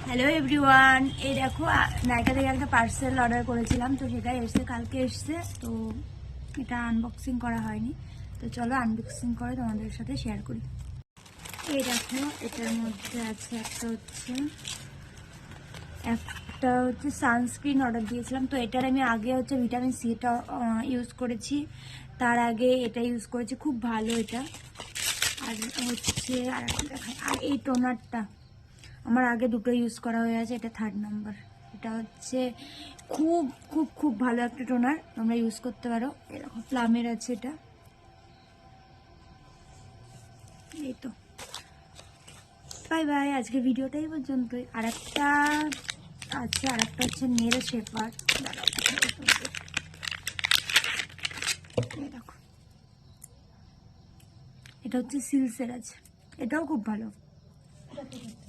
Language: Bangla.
হ্যালো এভরিওয়ান, এই দেখো নাইকা থেকে একটা পার্সেল অর্ডার করেছিলাম, তো সেটা এসছে, কালকে এসছে। তো এটা আনবক্সিং করা হয়নি, তো চলো আনবক্সিং করে তোমাদের সাথে শেয়ার করি। এই দেখো, এটার মধ্যে আছে একটা হচ্ছে সানস্ক্রিন অর্ডার দিয়েছিলাম। তো এটার আমি আগে হচ্ছে ভিটামিন সিটা ইউজ করেছি, তার আগে এটা ইউজ করেছি, খুব ভালো এটা। আর হচ্ছে আর এই টোনারটা আমার আগে দুটো ইউজ করা হয়ে আছে, এটা 3rd নাম্বার। এটা হচ্ছে খুব খুব খুব ভালো একটা টোনার, তোমরা ইউজ করতে পারো। এরকম প্লামের আছে এটা। এই তো, বাই বাই, আজকে ভিডিওটাই পর্যন্তই। আর একটা আছে, আর একটা হচ্ছে নেল শেপার। দেখো, এটা হচ্ছে সিলসের আছে, এটাও খুব ভালো।